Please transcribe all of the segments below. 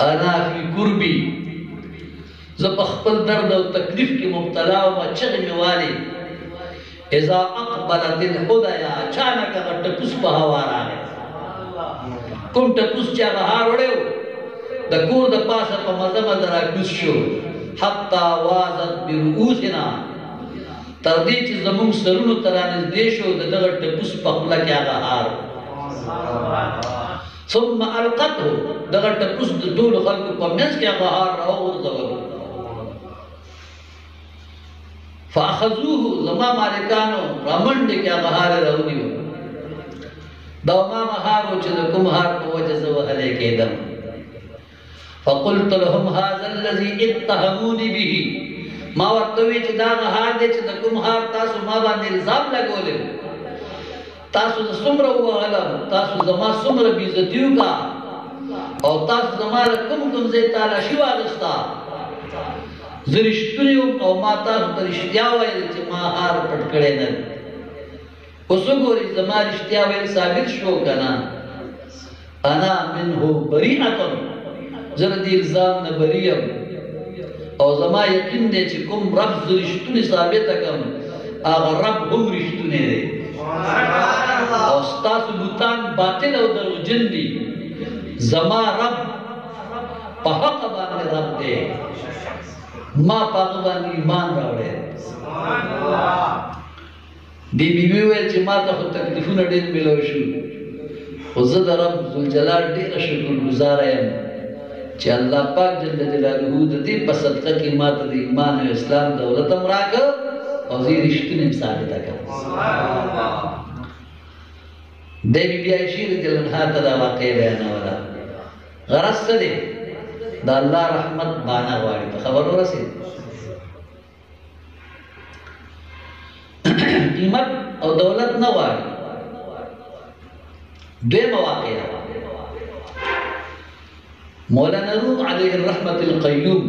انا فی قربی زب اخبر درد و تکلیف کی مبتلا و چغ میوالی اذا اقبلت الحدیا اچانک اگر ٹپس پا ہوا راگے کم ٹپس چاگا ہار وڑیو دا کور دا پاسا پا مزم درہ کس شو حتی وازت برؤوسنا تردی چی زمون سرونو ترانز دیشو دا دغر ٹپس پا خلا کیاگا ہار ثم القته دغه ټپوس د ټولو خلکو په منځ کې هغه هار راوغورځولو فاخذوه زما مالکانو رامنډې کې هغه هار راونیو دا ما هارو چې د کوم هار په وجه زه وهلی کېدم فقلت لهم هذا الذي اتهموني به ما ورته وی چې دا هغه هار دی چې د کوم هار تاسو ما باندې الزام لګولی تاسو سمره وغلم تاسو زما سمره بیزتیو کا او تاسو زما کوم ځای تالاشي واغستا زرشتونیو او ما تاسو ته رښتیا ویل چې ما هار پټ کړی نه اوس وګورئ زما رښتیا ویل ثابت شو کنه انا منه بریئه زه د الزام نه بری یم او زما یقین دی چې کوم رب زرشتونی ثابته کړم هغه رب هم رښتونی دی او ستاسو بوتان باطل او دروغجن دي زما رب په حق باندې رب دی ما په هغه باندې ایمان راوړی دی بیبي ویل چې ما ته خو تکلیفونه ډېر میلاو شو خو زه د رب ذوالجلال ډېره شکرګزاره یم چې الله پاک جل جلاله د دې په صدقه کې ما ته د ایمان او اسلام دولت هم راکړ او زه یې رښتونی ثابته کړم دی بی عائشہ رضی اللہ عنہا ته دا واقع بیانوله غرض څه دی د الله رحمت بانا غواړي په خبر ورسېد قیمت او دولت نه غواړي دویمه واقعه مولانا روم علیه الرحمت القیوم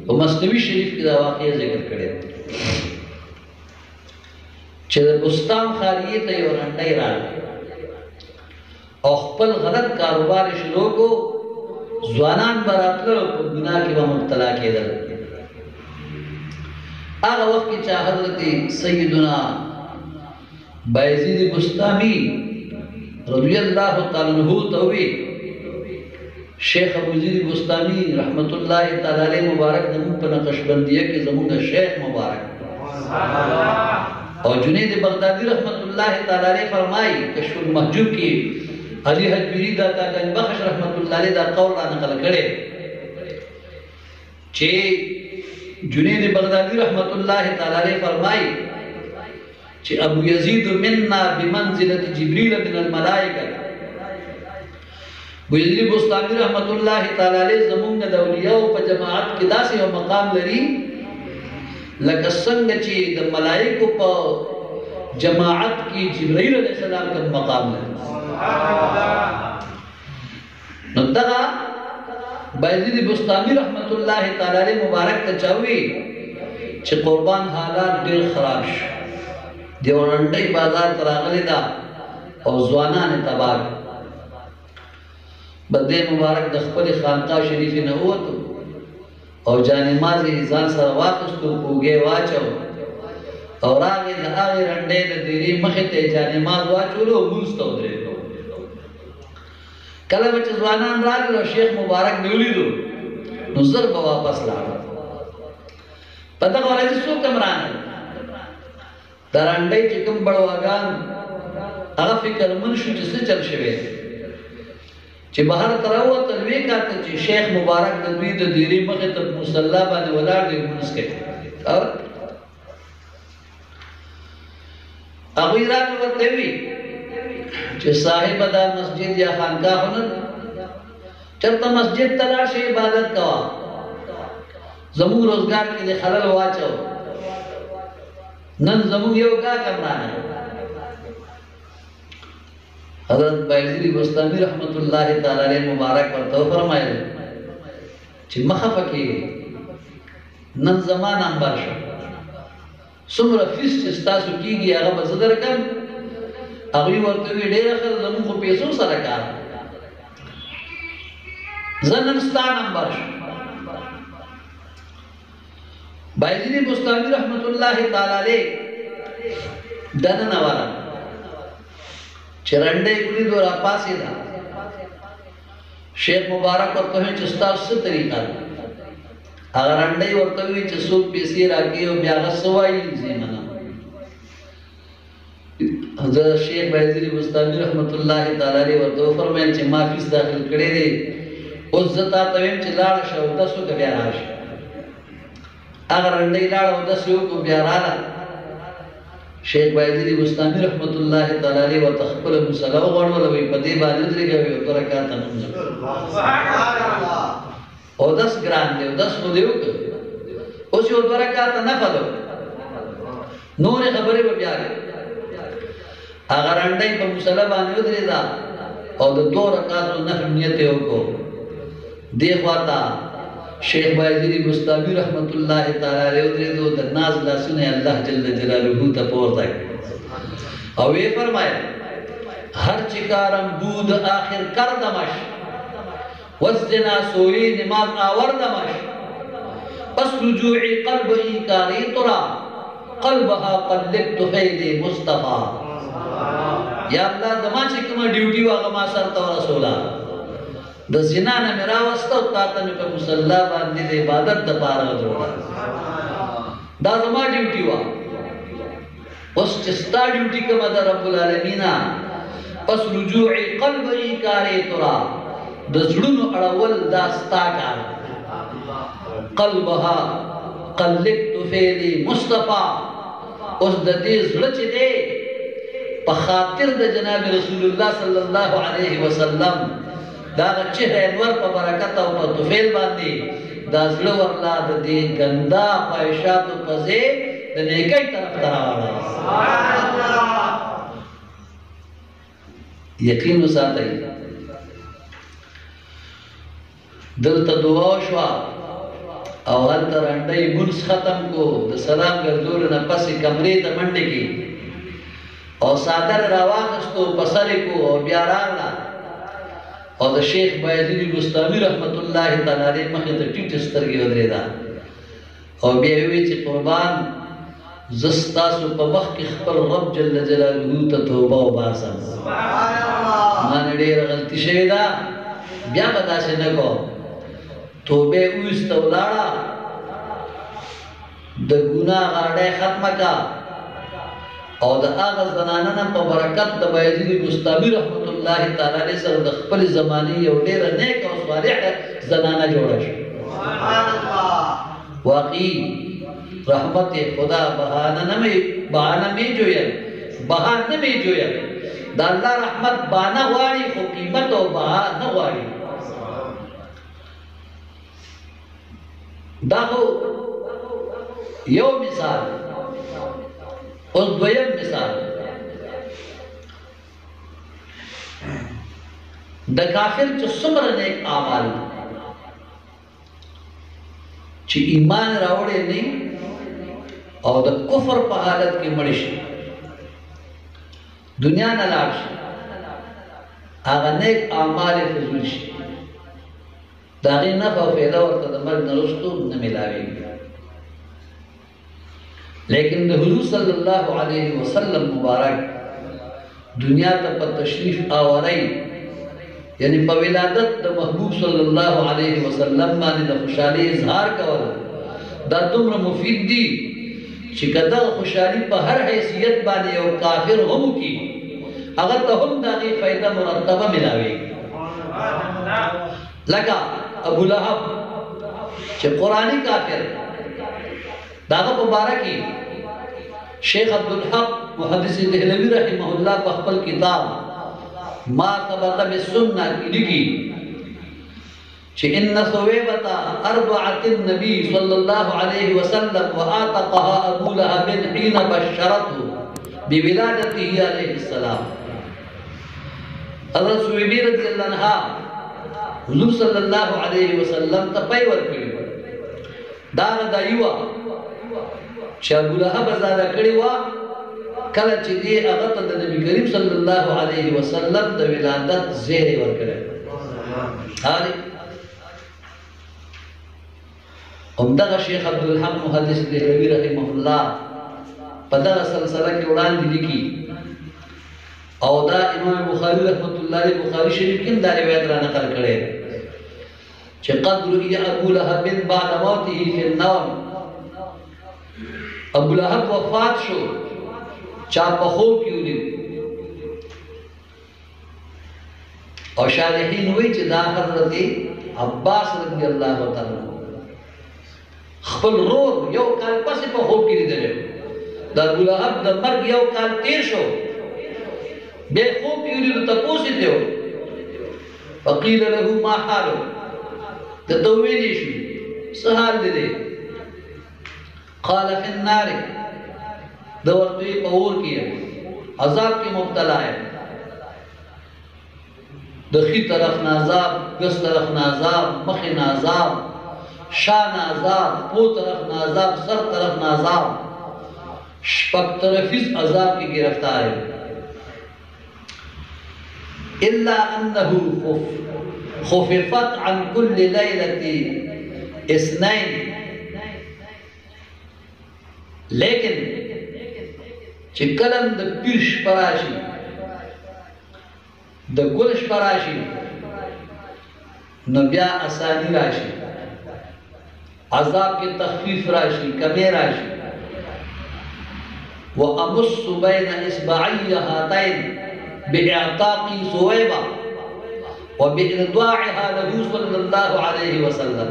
په مثنوي شریف کې دا واقعه ذکر کړې چې د بستان خالیه ته یو رنډی راغی او خپل غلط کاروبار شروع کو ځوانان به راتلل په ګناه کې به مبتلا کېدل هغه وخت کې چې حضرت سیدنا بایزید بسطامی رضی الله تعالی عنہ ته وی شیخ ابوزید بسطامی رحمت الله تعالی علیه مبارک زموږ په نقشبندیه کې زموږ شیخ مبارک اور جنید بغدادی رحمت اللہ تعالی علیہ فرمائی کشف المحجوب کی علی حجبیری داتا گنج بخش رحمت اللہ علیہ دا قول را نقل کرے چھے جنید بغدادی رحمت اللہ تعالی علیہ فرمائی چھے ابو یزید مننا بمنزلت جبریل من الملائکہ ابو یزید بستانی رحمت اللہ تعالی علیہ زمونگ دولیاء پا جماعت کی دا سے مقام لری لکه څنګه چې د ملائکو په جماعت کې جبرائیل علیہ السلام کا مقام لري نو دغه بایزید بستانی رحمت الله تعالی علیہ مبارک ته چاوي چې قربان حالات ډېر خراب شو دی ورنډي بازار تراغلی دا او ځوانان تباہ بده مبارک د خپل خانقاه شریف نه وته او جانمازی ځان سره واخستو پوګې واچو او راغی د هغې رنډې د دیرې مخې ته جانماز واچولو او مونځ ته ودرېدو کله به چې ځوانان راغلل او شیخ مبارک مې ولیدو نو زر به واپس لاړل په دغه ورځ څوک هم رانه د رنډۍ چې کوم بړواګان هغه فکرمن شو چې څه چل شوی چې بهر ته راووتل ویې کاته چې شیخ مبارک د دوی د دیرې مخې ته مصلا باندې ولاړ دی لمونځ کوي هغوی راغلل ورته وي چې صاحب دا مسجد یا خانقاه نه چېرته مسجد ته لاړ شې عبادت کوه زموږ روزګار کې دې خلل واچو نن زموږ یو کاک هم رانه حضرت بایزید بستانی رحمت اللہ تعالی علیہ مبارک ورته فرمایل چې مخه پکې نن زمان انبار شو څومره فیس چې ستاسو کېږي هغه به زه درکړم هغوی ورته وویل ډېره ښه ده زموږ خو پیسو سره کار زنن ستا نمبر شو بایزیدی بستامی رحمت اللہ تعالی علیہ دنن والا چرنڈے کلی دو را پاسی دا شیخ مبارک ورطوئی چستا اس سے طریقہ دا اگر انڈے ورطوئی چسوک پیسی راکی و بیاغ سوائی زیمنا حضرت شیخ بایزیدی بستامی رحمت اللہ تعالی علیہ ورطوئی فرمائن چھ مافیس داخل کڑے دے اس زتا تویم چھ لار شاو دسو کا بیار آش اگر انڈی لار دسو کو بیار آلا شیخ بایزیدی بستامی رحمت اللہ تعالی علیہ و تخبر مسلح و غنولا وی پدی بانیدری گوی و ترکاتا نمزم او دس گران دے و دس خودیو کر اسی و ترکاتا نفدو نور خبری و بیاری اگر انڈی پا مسلح بانیدری دا او دو رکاتو نفر نیتیو کو دیکھواتا شیخ بایزیدی بستامی رحمت اللہ تعالی علیہ ادھر دو در ناز لاسنے اللہ جل جلالہ تا پورتا ہے او یہ فرمایا ہر چکارم بود آخر کر دمش وزنا سوئی نماز آور دمش پس رجوعی قلب انکاری ترا قلبها قلب تفید مصطفیٰ یا اللہ دمان چکمہ ڈیوٹی واغما سرطا و رسولا دا زنانا میرا وستا و تاتا میں پر مسلح باندی دے عبادت دا پارا جوڑا دا زمان ڈیوٹی وا اس چستا ڈیوٹی کا مدى رب العالمین پس رجوعی قلب انکاری ترا دا زڑن اڑول دا ستا کار قلبها قلب تفیلی مصطفیٰ اس دا دی زڑچ دے پخاطر دا جناب رسول اللہ صلی اللہ علیہ وسلم دا چہر انور پا برکت و پا تفیل باندی دا زلو ورلا دا دی گندا پایشات و پزے دا نیکی طرف تراوانا یقین و ساتھ ہے دل تا دعا شوا او حل تر انڈائی منس ختم کو دا سلام گردولنا پسی کمری تا منڈی کی او سادر رواقستو پسری کو او بیارانا اور دا شیخ بایزیدی بستامی رحمت اللہ تعالی علیہ مخی تا ٹیٹ سترگی ودری دا اور بیوی چی قربان زستاسو پا وقت کی خبر رب جل جلالہو تا توبہ و باسم مانے دیر غلطی شوی دا بیا بتا سے نکو توبے اویستا ولارا دا گناہ غاردے ختم کا اور دا آغاز زنانانا پا برکت دا بایزیدی بستامی رحمت اللہ تعالی علیہ سر دا خپل زمانی یو دیر نیک و صالح زنانا جوڑا شو واقعی رحمت خدا بہانا میں جویا دا اللہ رحمت بانا غواری خو قیمت و بہانا غواری دا خو یو مثال اور دویم مثال دا کافر چو سمر نیک آمال چی ایمان راوڑے نہیں اور دا کفر پا حالت کی مڑش دنیا نلاش آغا نیک آمال فضوش دا غی نفع و فیدہ ورطا دا مرد نرستو نملاوی لیکن دا حضور صلی اللہ علیہ وسلم مبارک دنیا تا پا تشریف آورائی یعنی پا ولادت دا محبوب صلی اللہ علیہ وسلم مانی دا خوشحالی اظہار کوالا دا دمر مفید دی چکہ دا خوشحالی پا ہر حیثیت بانی او کافر ہم کی اگر تا ہم دا غی فائدہ مرتبہ ملاوی لگا ابو لہب چھ قرآنی کافر داغا مبارکی شیخ عبدالحق محدث دہلوی رحمہ اللہ بخبل کتاب ما ثبت بالسنہ کی لکھی کہ ان ثویبتا اربعت النبی صلی اللہ علیہ وسلم وآتقها ابو لہب حین بشرته بولادته علیہ السلام حضرت ثویبی رضی اللہ عنہ حضور صلی اللہ علیہ وسلم تا پیور کری داغا دایوا چه ابو لہب ازادہ کری وا کل چه دی اغتا دا نبی کریم صلی اللہ علیہ وسلم دا ولادت زیر ور کرے همدغه شیخ عبدالحق محدث دهلوی رحمه الله په دغه سلسله کې وړاندې لیکي او دا امام بخاری رحمت الله علیه بخاری شریف کې دا روایت را نقل کړي چې قد رؤي ابو لهب بعد موته في النوم ابو لهب وفات شو چا په خوب کې ولید او شارحین وایي چې دا حضرت عباس رضی الله تعالی خپل رور یو کال پسې په خوب کې لیدل د ابو لهب د مرګ یو کال تیر شو بے خوب یوریدو تپوسی دیو فقیل له ما حالو تدویلی شو سحال دیدے قال فی النار دورتوی پاور کیا عذاب کی مبتلا ہے دخی طرف نازاب گس طرف نازاب مخی نازاب شاہ نازاب پو طرف نازاب سر طرف نازاب شپک طرفیز عذاب کی گرفتار ہے إلا أنه خففت عن كل ليلة اثنين لیکن چې کلم د پیر شپه راشي د ګل شپه راشي نو بیا اسانی راشي عذاب کې تخفیف راشي کمی راشي وأمص بين إصبعي هاتين بإعتاقي سويبة وبإرضاعها له صلى الله عليه وسلم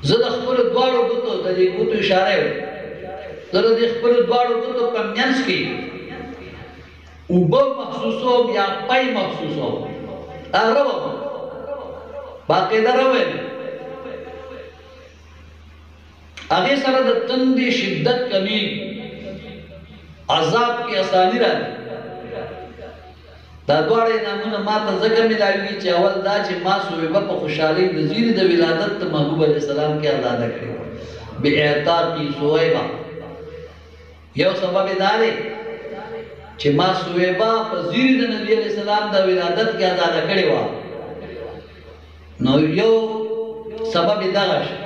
زه د خپل دواړو ګوتو د دې ګوتو اشاره زه د خپل دواړو ګوتو په منځ کې اوبه محسوسوم یا پای محسوسوم روم باقاعده روم هغې سره د تندې شدت کمی عذاب کی آسانی راځي دا دواړه نامونه ما ته ځکه ملاوي چې اول دا چې ما سویبه په خوشحالۍ د زیري د ولادت ته محبوب علیه السلام کې آزاده کړې بإعتاقي سویبه یو سبب دا دی چې ما سویبه په زیري د نبی علیه السلام د ولادت کې آزاده کړې وه نو یو سبب دغه شو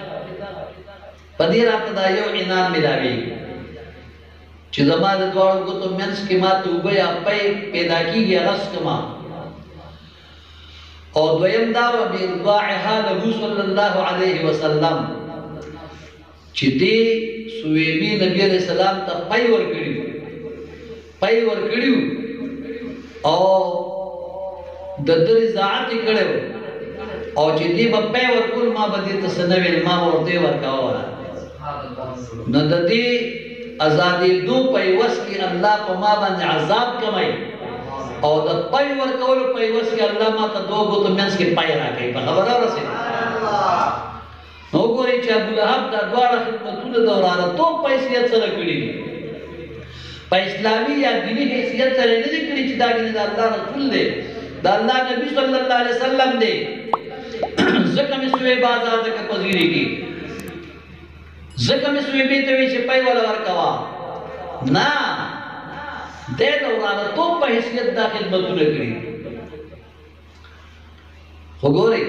په دې راته دا یو انعام ملاوي چې زما د دواړو ګوتو منځ کې ما ته اوبه یا پی پیدا کېږي هغه څکما او دویم دا وه بإرضاعها له صلی الله علیه وسلم چې دې سویبي نبي علیه السلام ته پی ورکړي او د ده رضاعت یې کړی او چې دې به پی ورکول ما به دې ته څه نه ویل ما به ورته یې ورکوله نو د دې ازادی دو پیوس کی اللہ پا ما باندې عذاب کمائی او دا پای ورکولو پیوس کی اللہ ما تا دو گو تو منس کی پای را کئی پا خبر رسی نو گوری چا ابو لہب دا دوارا خدمتون دورارا تو پیسیت سر کڑی پا اسلامی یا دینی حیثیت سر ندی کڑی چی دا گنی دا اللہ رسول دے دا اللہ نبی صلی اللہ علیہ وسلم دے زکم سوی بازار دکا پذیری کی زکه مې سوی بیته وی چې پای ولا ورکوا نه دې دورانه تو په حیثیت دا خدمتونه کړی وګورئ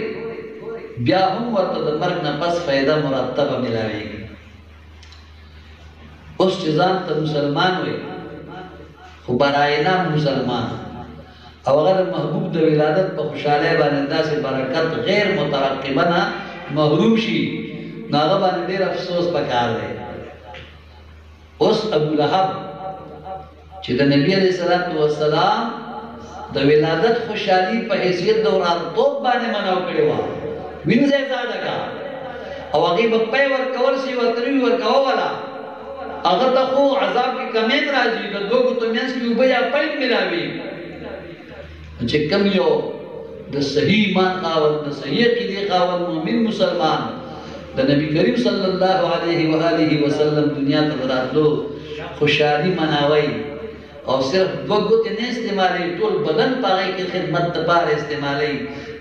بیا هم ورته د مرګ نه پس فایده مرتبه ملاویږي اوس چې ځان ته مسلمان وي خو براینا مسلمان او هغه محبوب د ولادت په خوشاله باندې داسې برکت غیر مترقبه محروم شي ناغه باندې ډېر افسوس پکار دی اوس ابو لهب چې د نبی علیه السلام د ولادت خوشحالي په حیثیت د وړاندوب باندې مناو کړې وه وینځه یې زاده کا او هغې به پی ورکول شي ورته وي ورکوله هغه ته خو عذاب کې کمین راځي د دوه ګوتو منځ کې اوبه یا پی ملاوي چې کم یو د صحیح ایمان خاوند د صحیح عقیدې خاوند مؤمن مسلمان د نبی کریم صلی الله علیه و آله وسلم دنیا ته راتلو خوشحالي مناوي او صرف دوه ګوتې نه استعمالوي ټول بدن په هغې کې خدمت دپاره استعمالوي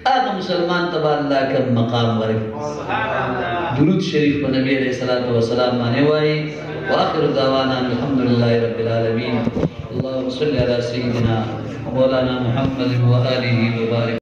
هغه مسلمان ته به الله کم مقام ورکړي درود شریف په نبی علیه الصلاة والسلام باندې وایي واخر دعوانا الحمد لله رب العالمين اللهم صل على سيدنا مولانا محمد وآله وبارك